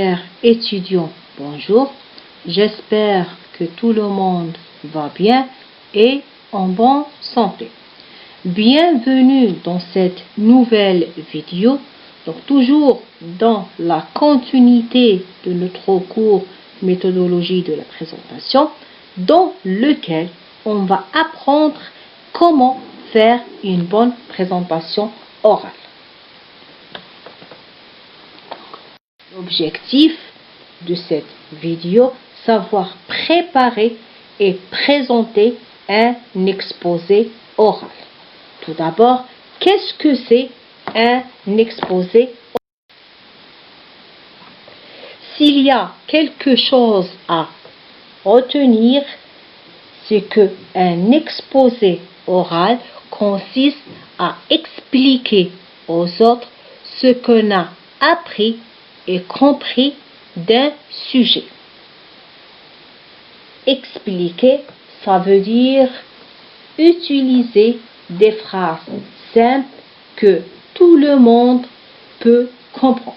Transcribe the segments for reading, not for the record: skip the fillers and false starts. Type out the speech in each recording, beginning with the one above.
chers étudiants, bonjour. J'espère que tout le monde va bien et en bonne santé. Bienvenue dans cette nouvelle vidéo. Donc toujours dans la continuité de notre cours méthodologie de la présentation, dans lequel on va apprendre comment faire une bonne présentation orale. L'objectif de cette vidéo, savoir préparer et présenter un exposé oral. Tout d'abord, qu'est-ce que c'est un exposé oral? S'il y a quelque chose à retenir, c'est que un exposé oral consiste à expliquer aux autres ce qu'on a appris et compris d'un sujet. Expliquer, ça veut dire utiliser des phrases simples que tout le monde peut comprendre.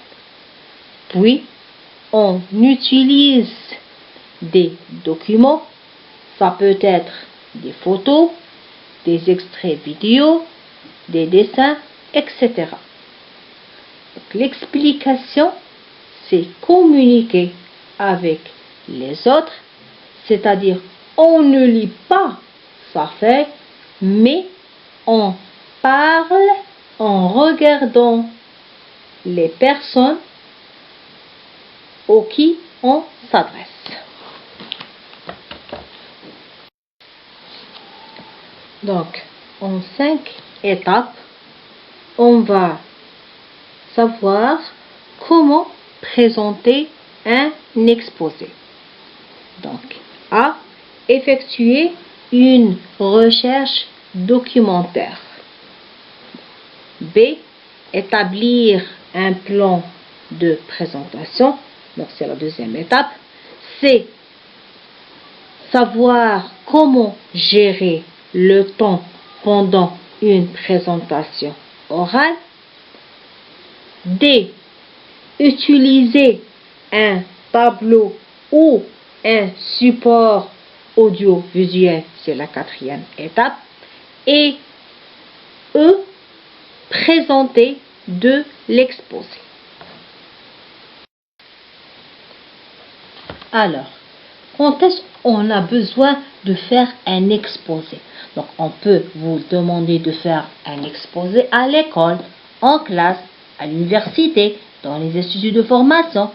Puis, on utilise des documents, ça peut être des photos, des extraits vidéo, des dessins, etc. Donc, l'explication, c'est communiquer avec les autres, c'est-à-dire on ne lit pas sa feuille, mais on parle en regardant les personnes aux qui on s'adresse. Donc, en 5 étapes, on va savoir comment présenter un exposé. Donc, A. Effectuer une recherche documentaire. B. Établir un plan de présentation. Donc, c'est la deuxième étape. C. Savoir comment gérer le temps pendant une présentation orale. D. Utiliser un tableau ou un support audiovisuel, c'est la quatrième étape. Et E. Présenter de l'exposé. Alors, quand est-ce qu'on a besoin de faire un exposé? Donc, on peut vous demander de faire un exposé à l'école, en classe, à l'université, dans les instituts de formation.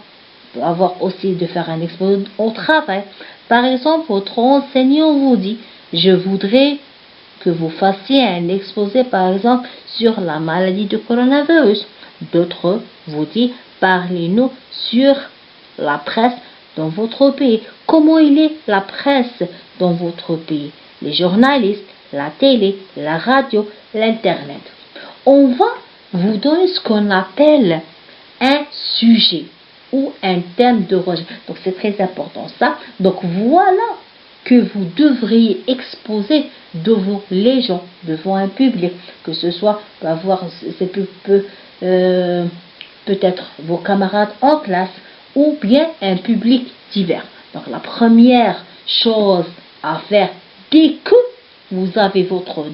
On peut avoir aussi de faire un exposé au travail. Par exemple, votre enseignant vous dit, je voudrais que vous fassiez un exposé, par exemple, sur la maladie de coronavirus. D'autres vous disent, parlez-nous sur la presse dans votre pays. Comment il est la presse dans votre pays? Les journalistes, la télé, la radio, l'internet. On va vous donner ce qu'on appelle un sujet ou un thème de recherche. Donc c'est très important ça. Donc voilà que vous devriez exposer devant les gens, devant un public, que ce soit peut-être vos camarades en classe ou bien un public divers. Donc la première chose à faire dès que vous avez votre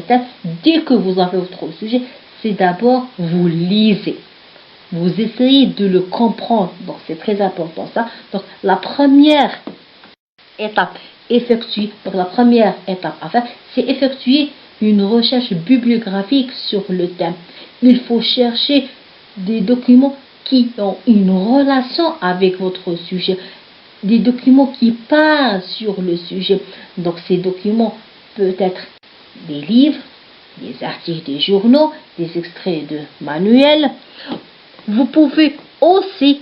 thème, dès que vous avez votre sujet, c'est d'abord vous lisez. Vous essayez de le comprendre. Donc c'est très important ça. Donc la première étape à faire, c'est effectuer une recherche bibliographique sur le thème. Il faut chercher des documents qui ont une relation avec votre sujet, des documents qui parlent sur le sujet. Donc ces documents peuvent être des livres, des articles des journaux, des extraits de manuels. Vous pouvez aussi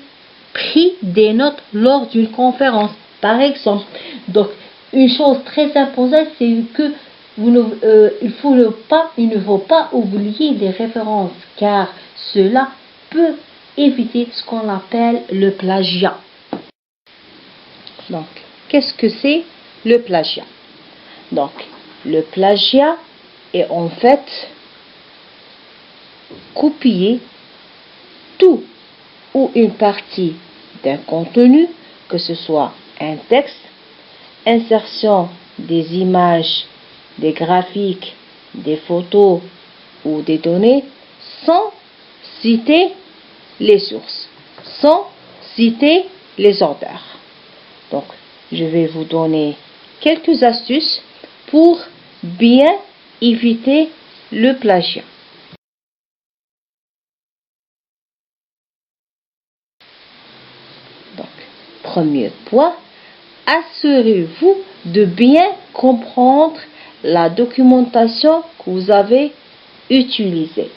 prendre des notes lors d'une conférence, par exemple. Donc une chose très importante, c'est que il ne faut pas oublier les références, car cela peut éviter ce qu'on appelle le plagiat. Donc, qu'est-ce que c'est le plagiat? Donc, le plagiat est en fait copier tout ou une partie d'un contenu, que ce soit un texte, insertion des images, des graphiques, des photos ou des données, sans citer les sources, sans citer les auteurs. Donc, je vais vous donner quelques astuces pour bien éviter le plagiat. Donc, premier point, assurez-vous de bien comprendre la documentation que vous avez utilisée.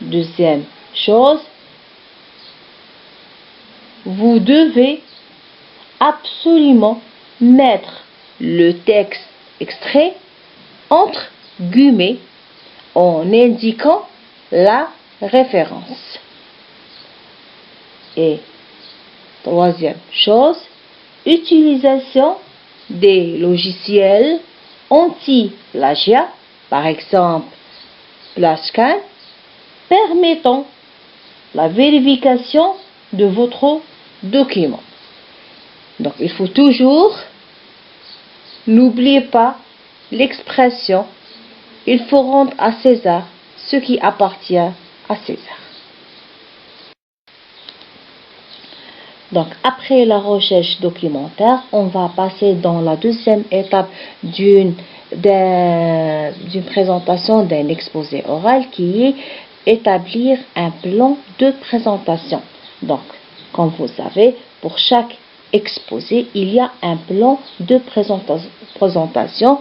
Deuxième chose, vous devez absolument mettre le texte extrait entre guillemets en indiquant la référence. Et troisième chose, utilisation des logiciels anti-plagiat, par exemple Plascan, permettant la vérification de votre document. Donc, il faut toujours, n'oubliez pas l'expression, il faut rendre à César ce qui appartient à César. Donc, après la recherche documentaire, on va passer dans la deuxième étape d'une présentation d'un exposé oral qui est établir un plan de présentation. Donc, comme vous savez, pour chaque exposé, il y a un plan de présentation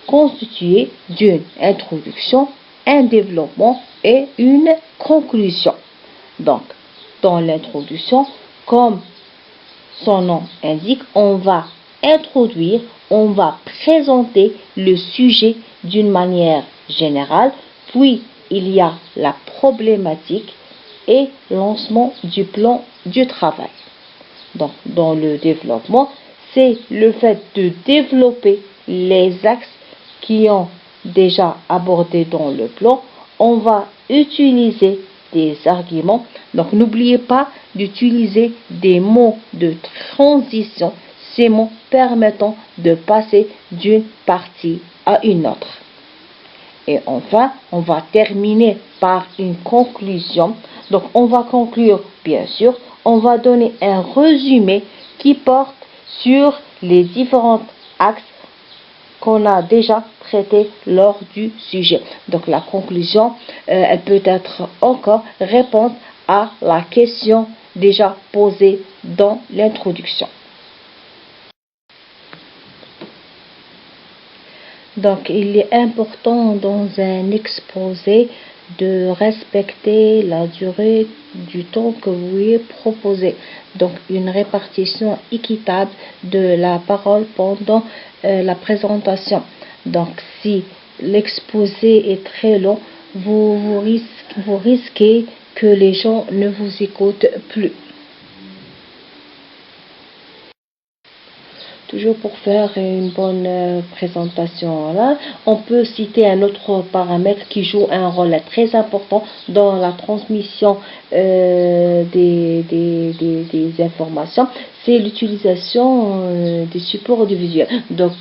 constitué d'une introduction, un développement et une conclusion. Donc, dans l'introduction, comme son nom indique, on va introduire, on va présenter le sujet d'une manière générale, puis il y a la problématique et lancement du plan du travail. Donc, dans le développement, c'est le fait de développer les axes qui ont déjà abordé dans le plan. On va utiliser des arguments. Donc, n'oubliez pas d'utiliser des mots de transition, ces mots permettant de passer d'une partie à une autre. Et enfin, on va terminer par une conclusion. Donc, on va conclure, bien sûr, on va donner un résumé qui porte sur les différents axes qu'on a déjà traités lors du sujet. Donc, la conclusion, elle peut être encore répondre à la question déjà posée dans l'introduction. Donc, il est important dans un exposé de respecter la durée du temps que vous lui proposé. Donc, une répartition équitable de la parole pendant la présentation. Donc, si l'exposé est très long, vous risquez que les gens ne vous écoutent plus. Toujours pour faire une bonne présentation là, on peut citer un autre paramètre qui joue un rôle très important dans la transmission des informations, c'est l'utilisation des supports audiovisuels. Donc,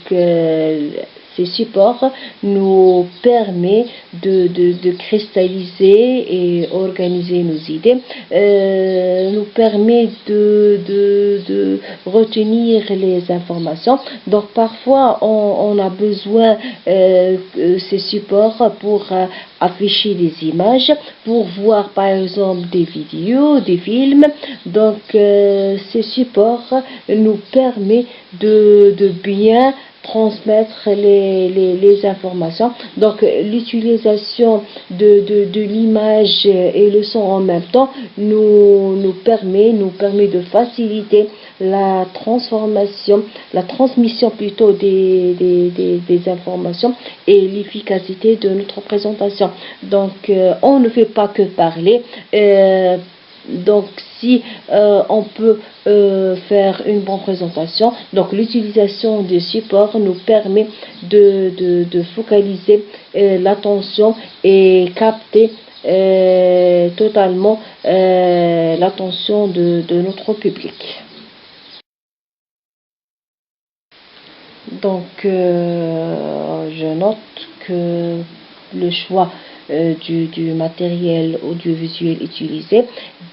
ces supports nous permettent de cristalliser et organiser nos idées, nous permet de retenir les informations. Donc parfois on a besoin ces supports pour afficher des images, pour voir par exemple des vidéos, des films. Donc ces supports nous permettent de bien transmettre les informations. Donc l'utilisation de l'image et le son en même temps nous permet de faciliter la transmission plutôt des informations et l'efficacité de notre présentation. Donc on ne fait pas que parler. Donc si on peut faire une bonne présentation, donc l'utilisation des supports nous permet de focaliser l'attention et capter totalement l'attention de notre public. Donc, je note que le choix du matériel audiovisuel utilisé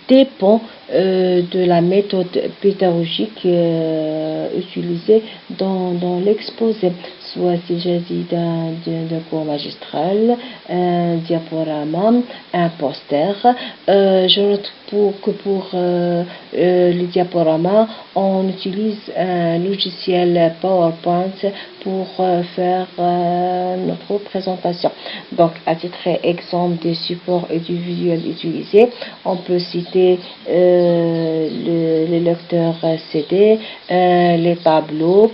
dépend de la méthode pédagogique utilisée dans l'exposé. Soit s'il s'agit d'un cours magistral, un diaporama, un poster. Je note que pour les diaporamas, on utilise un logiciel PowerPoint pour faire notre présentation. Donc, à titre exemple des supports audiovisuels utilisés, on peut citer les lecteurs CD, les tableaux,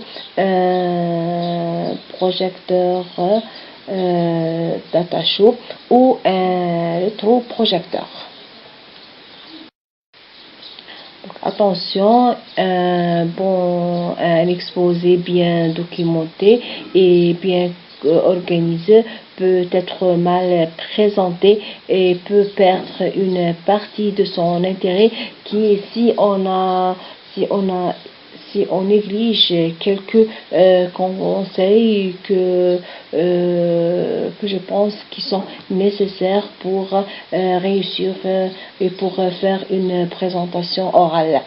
projecteurs datashow ou rétroprojecteur. Attention, un exposé bien documenté et bien organisé peut être mal présenté et peut perdre une partie de son intérêt qui, si on néglige quelques conseils que je pense qui sont nécessaires pour réussir et pour faire une présentation orale.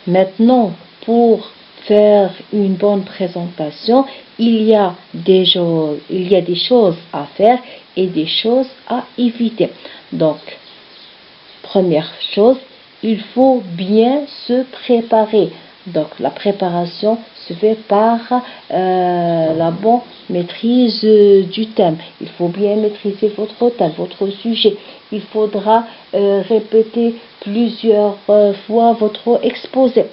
Maintenant, pour faire une bonne présentation, il y a des choses à faire et des choses à éviter. Donc, première chose, il faut bien se préparer. Donc, la préparation se fait par la bonne maîtrise du thème. Il faut bien maîtriser votre thème, votre sujet. Il faudra répéter plusieurs fois votre exposé.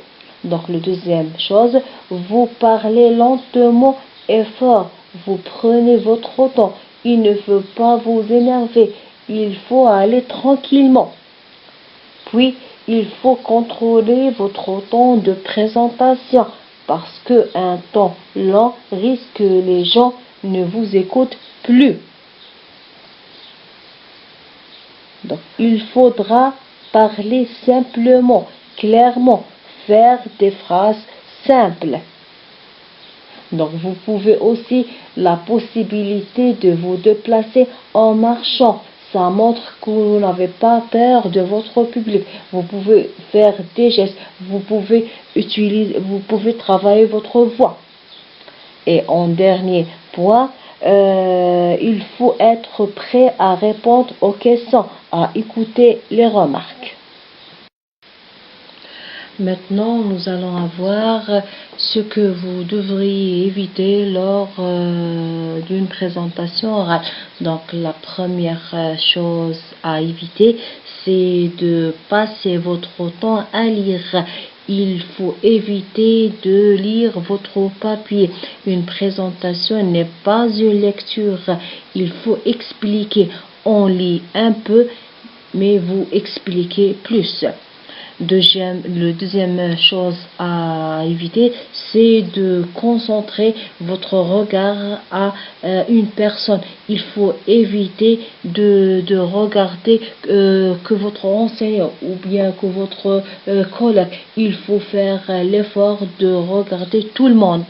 Donc, la deuxième chose, vous parlez lentement et fort. Vous prenez votre temps. Il ne faut pas vous énerver. Il faut aller tranquillement. Puis, il faut contrôler votre temps de présentation parce qu'un temps lent risque que les gens ne vous écoutent plus. Donc, il faudra parler simplement, clairement, faire des phrases simples. Donc, vous pouvez aussi la possibilité de vous déplacer en marchant. Ça montre que vous n'avez pas peur de votre public. Vous pouvez faire des gestes. Vous pouvez travailler votre voix. Et en dernier point, il faut être prêt à répondre aux questions, à écouter les remarques. Maintenant, nous allons voir ce que vous devriez éviter lors d'une présentation orale. Donc, la première chose à éviter, c'est de passer votre temps à lire. Il faut éviter de lire votre papier. Une présentation n'est pas une lecture. Il faut expliquer. On lit un peu, mais vous expliquez plus. Deuxième chose à éviter, c'est de concentrer votre regard à une personne. Il faut éviter de regarder que votre enseignant ou bien que votre collègue. Il faut faire l'effort de regarder tout le monde.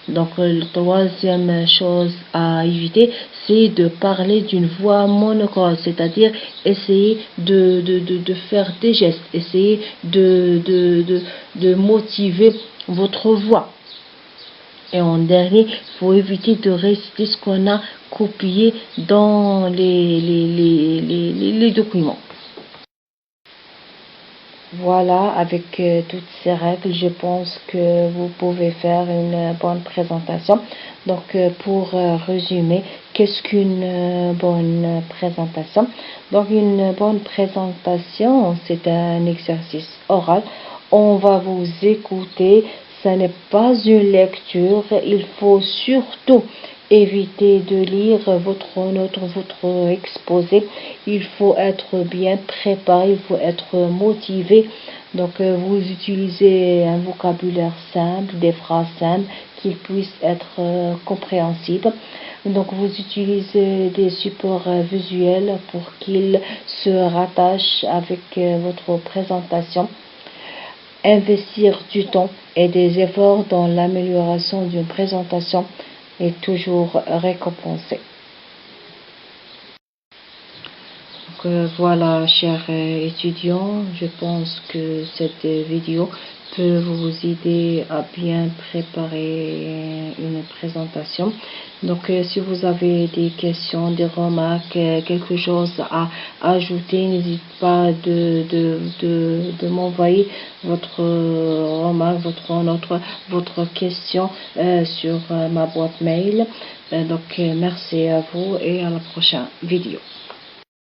Donc, la troisième chose à éviter, c'est de parler d'une voix monocorde, c'est-à-dire essayer de faire des gestes, essayer de motiver votre voix. Et en dernier, il faut éviter de réciter ce qu'on a copié dans les documents. Voilà, avec toutes ces règles, je pense que vous pouvez faire une bonne présentation. Donc, pour résumer, qu'est-ce qu'une bonne présentation? Donc, une bonne présentation, c'est un exercice oral. On va vous écouter. Ce n'est pas une lecture. Il faut surtout éviter de lire votre note, votre exposé. Il faut être bien préparé, il faut être motivé. Donc, vous utilisez un vocabulaire simple, des phrases simples qui puissent être compréhensibles. Donc vous utilisez des supports visuels pour qu'ils se rattachent avec votre présentation. Investir du temps et des efforts dans l'amélioration d'une présentation est toujours récompensé. Voilà, chers étudiants, je pense que cette vidéo peut vous aider à bien préparer une présentation. Donc, si vous avez des questions, des remarques, quelque chose à ajouter, n'hésitez pas de m'envoyer votre remarque, votre question sur ma boîte mail. Donc, merci à vous et à la prochaine vidéo.